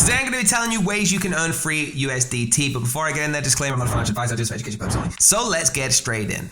Today I'm going to be telling you ways you can earn free USDT, but before I get in there, disclaimer, I'm not a financial advisor, I do this for education purposes only. So let's get straight in.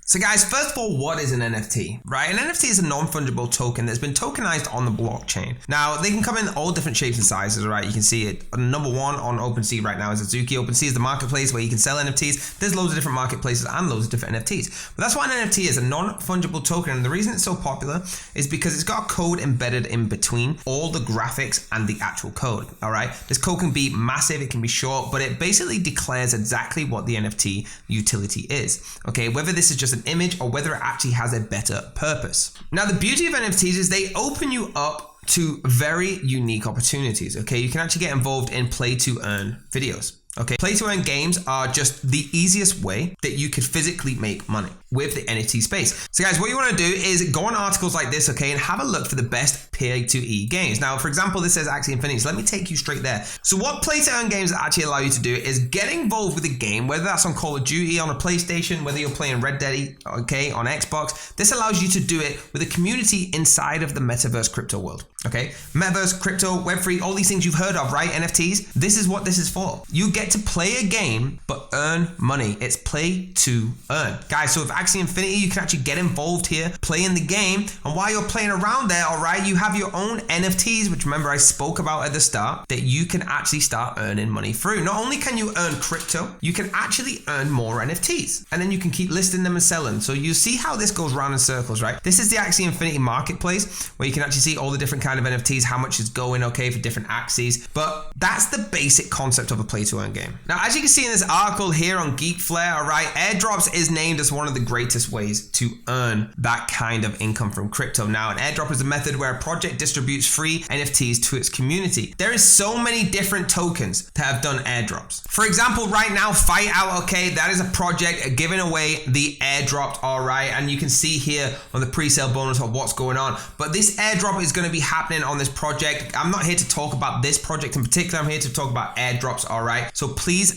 So guys, first of all, what is an NFT, right? An NFT is a non-fungible token that's been tokenized on the blockchain. Now, they can come in all different shapes and sizes, right? You can see it. Number one on OpenSea right now is Azuki. OpenSea is the marketplace where you can sell NFTs. There's loads of different marketplaces and loads of different NFTs. But that's what an NFT is, a non-fungible token. And the reason it's so popular is because it's got a code embedded in between all the graphics and the actual code, all right? This code can be massive, it can be short, but it basically declares exactly what the NFT utility is, okay? Whether this is just an image or whether it actually has a better purpose. Now, the beauty of NFTs is they open you up to very unique opportunities, okay? You can actually get involved in play to earn videos. Okay, play to earn games are just the easiest way that you could physically make money with the NFT space. So guys, what you want to do is go on articles like this, okay, and have a look for the best pay to earn games. Now, for example, this says Axie Infinity, so let me take you straight there. So what play to earn games actually allow you to do is get involved with a game, whether that's on Call of Duty, on a PlayStation, whether you're playing Red Dead, okay, on Xbox. This allows you to do it with a community inside of the metaverse crypto world, okay? Metaverse, crypto, Web3, all these things you've heard of, right? NFTs, this is what this is for. You get to play a game, but earn money. It's play to earn. Guys, so with Axie Infinity, you can actually get involved here, play in the game, and while you're playing around there, all right, you have your own NFTs, which remember I spoke about at the start, that you can actually start earning money through. Not only can you earn crypto, you can actually earn more NFTs, and then you can keep listing them and selling. So you see how this goes round in circles, right? This is the Axie Infinity marketplace, where you can actually see all the different kind of NFTs, how much is going, okay, for different axes, but that's the basic concept of a play to earn game. Now, as you can see in this article here on Geek Flare, all right, airdrops is named as one of the greatest ways to earn that kind of income from crypto. Now, an airdrop is a method where a project distributes free NFTs to its community. There is so many different tokens that have done airdrops. For example, right now, Fight Out, okay, that is a project giving away the airdrop, all right, and you can see here on the pre-sale bonus of what's going on. But this airdrop is going to be happening on this project. I'm not here to talk about this project in particular. I'm here to talk about airdrops, all right? So please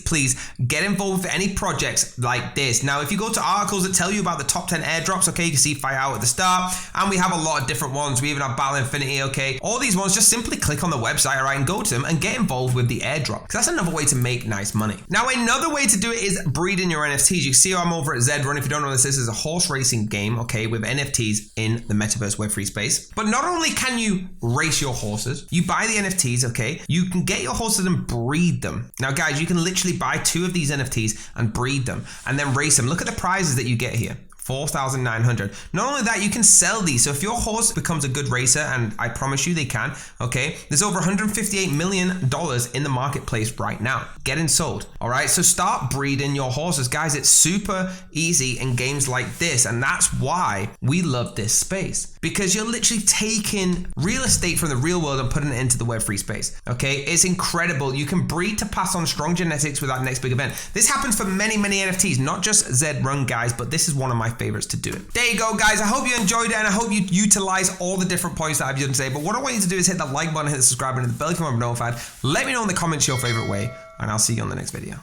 get involved with any projects like this. Now, if you go to articles that tell you about the top 10 airdrops, okay, you can see Fight Out at the start, and we have a lot of different ones. We even have Battle Infinity, okay. All these ones, just simply click on the website, all right, and go to them and get involved with the airdrop, because that's another way to make nice money. Now, another way to do it is breeding your NFTs. You see I'm over at Zrun. If you don't know this is a horse racing game, okay, with NFTs in the metaverse Web3 space. But not only can you race your horses, you buy the NFTs, okay, you can get your horses and breed them. Now, guys, you can literally buy 2 of these NFTs and breed them and then race them. Look at the prizes that you get here. 4,900. Not only that, you can sell these. So if your horse becomes a good racer, and I promise you they can, okay, there's over $158 million in the marketplace right now getting sold. All right, so start breeding your horses. Guys, it's super easy in games like this, and that's why we love this space, because you're literally taking real estate from the real world and putting it into the Web3 space, okay? It's incredible. You can breed to pass on strong genetics with that next big event. This happens for many NFTs, not just Zrun, guys, but this is one of my favorites to do it. There you go, guys. I hope you enjoyed it, and I hope you utilize all the different points that I've done today. But what I want you to do is hit that like button, hit the subscribe button, hit the bell if you want to be notified. Let me know in the comments your favorite way, and I'll see you on the next video.